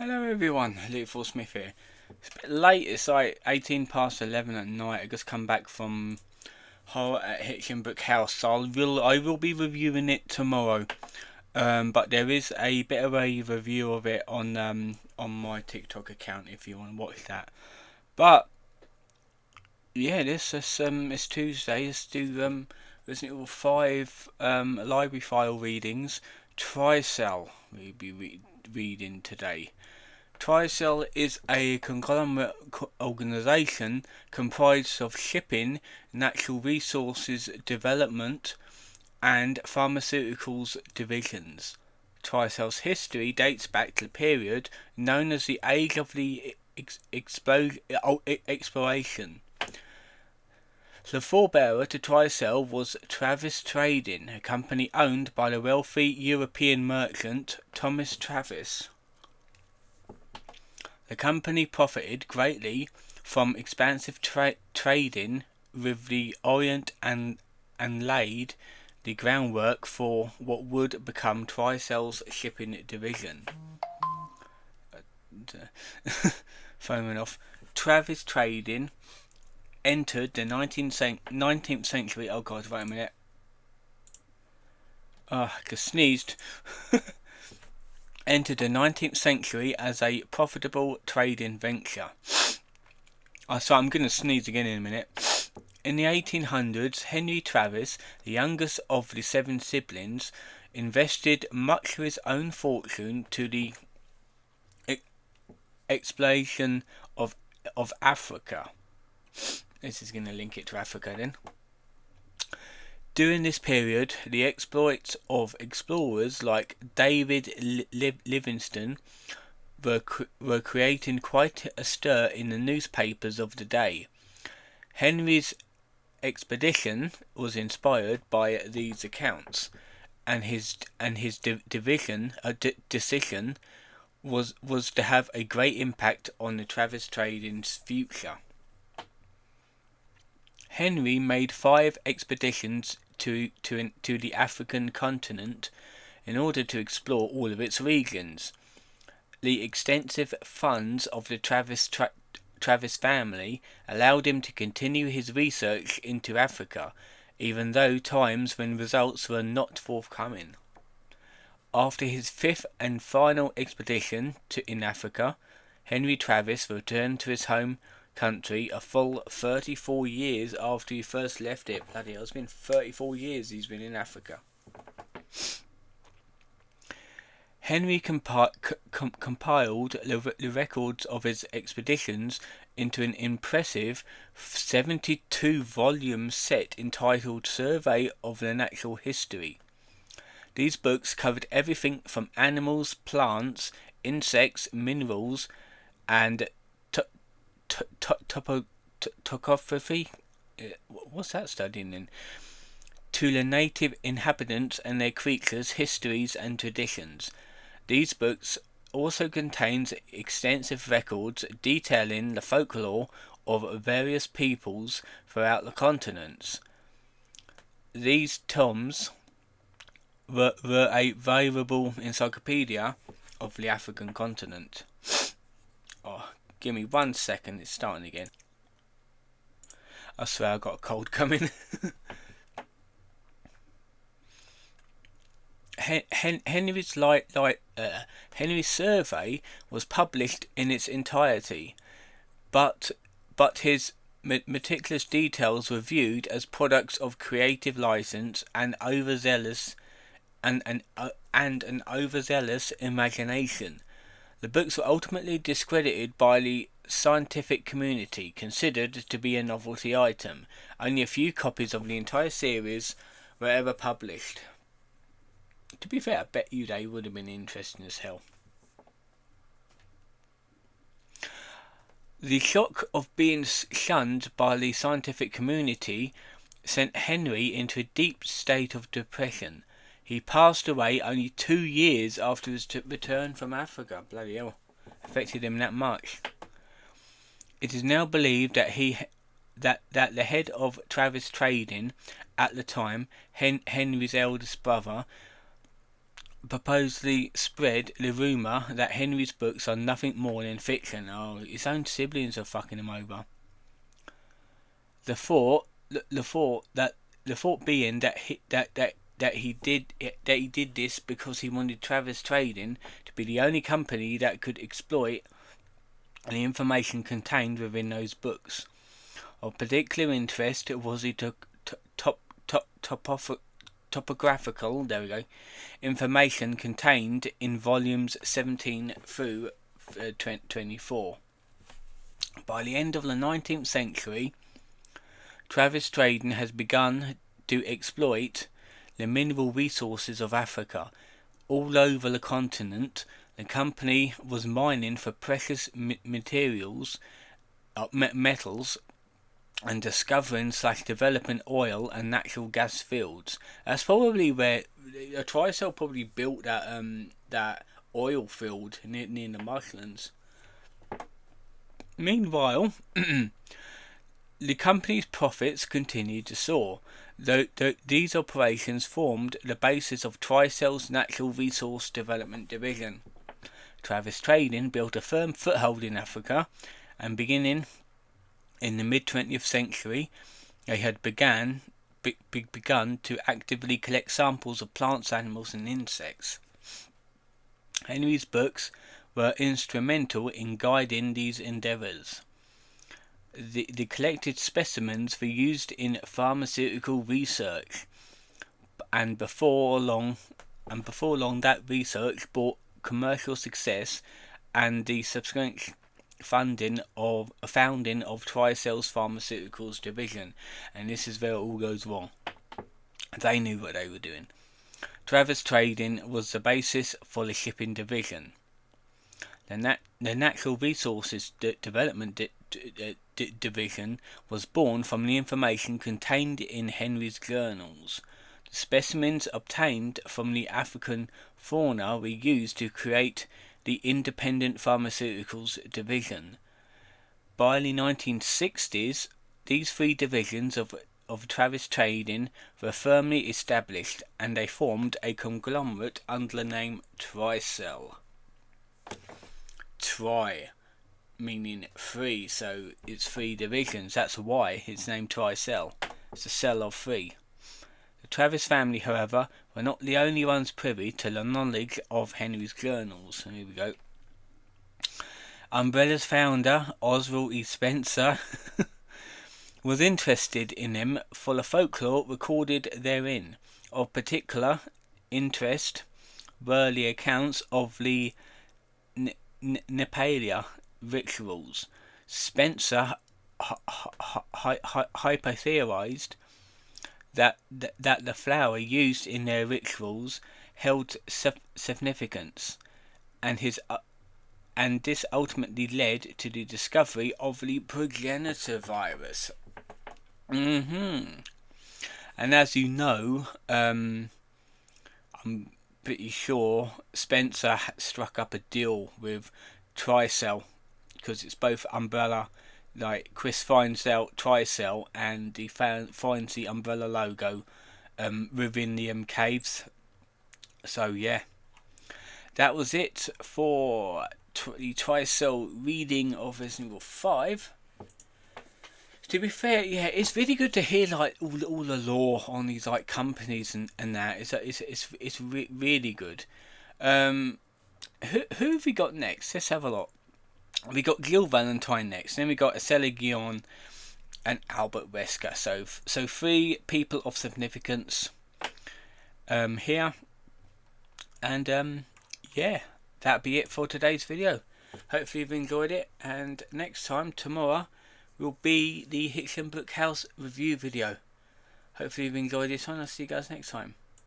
Hello everyone, Luke Smith here. It's a bit late, it's like 18 past 11 at night. I just come back from horror at Hitchinbrook House, so I will be reviewing it tomorrow. But there is a bit of a review of it on my TikTok account if you want to watch that. But yeah, this is it's Tuesday. Let's do Resident Evil 5 library file readings. Tricell we'll be reading today. Tricell is a conglomerate organization comprised of shipping, natural resources development, and pharmaceuticals divisions. Tricell's history dates back to the period known as the Age of the Exploration. The forebearer to Tricell was Travis Trading, a company owned by the wealthy European merchant Thomas Travis. The company profited greatly from expansive trading with the Orient and laid the groundwork for what would become Tricell's shipping division. Foaming off. Travis Trading entered the 19th century. Oh god, wait a minute. I just sneezed. Entered the 19th century as a profitable trading venture. So I'm going to sneeze again in a minute. In the 1800s, Henry Travis, the youngest of the 7 siblings, invested much of his own fortune to the exploration of Africa. This is going to link it to Africa then. During this period, the exploits of explorers like David Livingstone were creating quite a stir in the newspapers of the day. Henry's expedition was inspired by these accounts, and his decision was to have a great impact on the Travis Trading's future. Henry made 5 expeditions to the African continent in order to explore all of its regions. The extensive funds of the Travis family allowed him to continue his research into Africa, even though times when results were not forthcoming. After his 5th and final expedition in Africa, Henry Travis returned to his home country a full 34 years after he first left it. Bloody hell, it's been 34 years he's been in Africa. Henry compiled the records of his expeditions into an impressive 72-volume set entitled Survey of the Natural History. These books covered everything from animals, plants, insects, minerals, and topography. What's that studying in? To the native inhabitants and their creatures, histories, and traditions. These books also contains extensive records detailing the folklore of various peoples throughout the continents. These tomes were a valuable encyclopedia of the African continent. Oh, give me 1 second, it's starting again. I swear I've got a cold coming. Henry's survey was published in its entirety, but his meticulous details were viewed as products of creative license and an overzealous imagination. The books were ultimately discredited by the scientific community, considered to be a novelty item. Only a few copies of the entire series were ever published. To be fair, I bet you they would have been interesting as hell. The shock of being shunned by the scientific community sent Henry into a deep state of depression. He passed away only 2 years after his return from Africa. Bloody hell, affected him that much. It is now believed that that the head of Travis Trading at the time, Henry's eldest brother, supposedly spread the rumour that Henry's books are nothing more than fiction. Oh, his own siblings are fucking him over. The thought being that he did this because he wanted Travis Trading to be the only company that could exploit the information contained within those books. Of particular interest was the topographical information contained in volumes 17 through 24. By the end of the 19th century, Travis Trading has begun to exploit the mineral resources of Africa. All over the continent, the company was mining for precious metals, and discovering / developing oil and natural gas fields. That's probably where Tricell probably built that oil field near the marshlands. Meanwhile, the company's profits continued to soar, though these operations formed the basis of Tricell's Natural Resource Development Division. Travis Trading built a firm foothold in Africa, and beginning in the mid-20th century, they had begun to actively collect samples of plants, animals, and insects. Henry's books were instrumental in guiding these endeavours. The collected specimens were used in pharmaceutical research, and before long that research brought commercial success and the subsequent founding of Tricell's Pharmaceuticals division. And this is where it all goes wrong. They knew what they were doing. Travis Trading was the basis for the shipping division. The Natural Resources Development Division was born from the information contained in Henry's journals. The specimens obtained from the African fauna were used to create the Independent Pharmaceuticals Division. By the 1960s, these three divisions of Travis Trading were firmly established, and they formed a conglomerate under the name Tricell. Tri meaning three, so it's three divisions. That's why it's named Tricell. It's a cell of three. The Travis family, however, were not the only ones privy to the knowledge of Henry's journals. Here we go. Umbrella's founder, Oswald E. Spencer, was interested in them for the folklore recorded therein. Of particular interest were the accounts of the Nepalia rituals. Spencer hypothesized that the flower used in their rituals held significance, and this ultimately led to the discovery of the progenitor virus. And as you know, I'm pretty sure Spencer struck up a deal with Tricell, because it's both umbrella. Like, Chris finds out Tricell, and he finds the umbrella logo within the caves. So yeah, that was it for the Tricell reading of Resident Evil 5. To be fair, yeah, it's really good to hear like all the lore on these like companies and that. It's really good. Who have we got next? Let's have a look. We got Gil Valentine next. Then we got Acela Guion and Albert Wesker. So three people of significance here. And yeah, that'll be it for today's video. Hopefully you've enjoyed it. And next time, tomorrow, will be the Hitchin Book House review video. Hopefully you've enjoyed this one. I'll see you guys next time.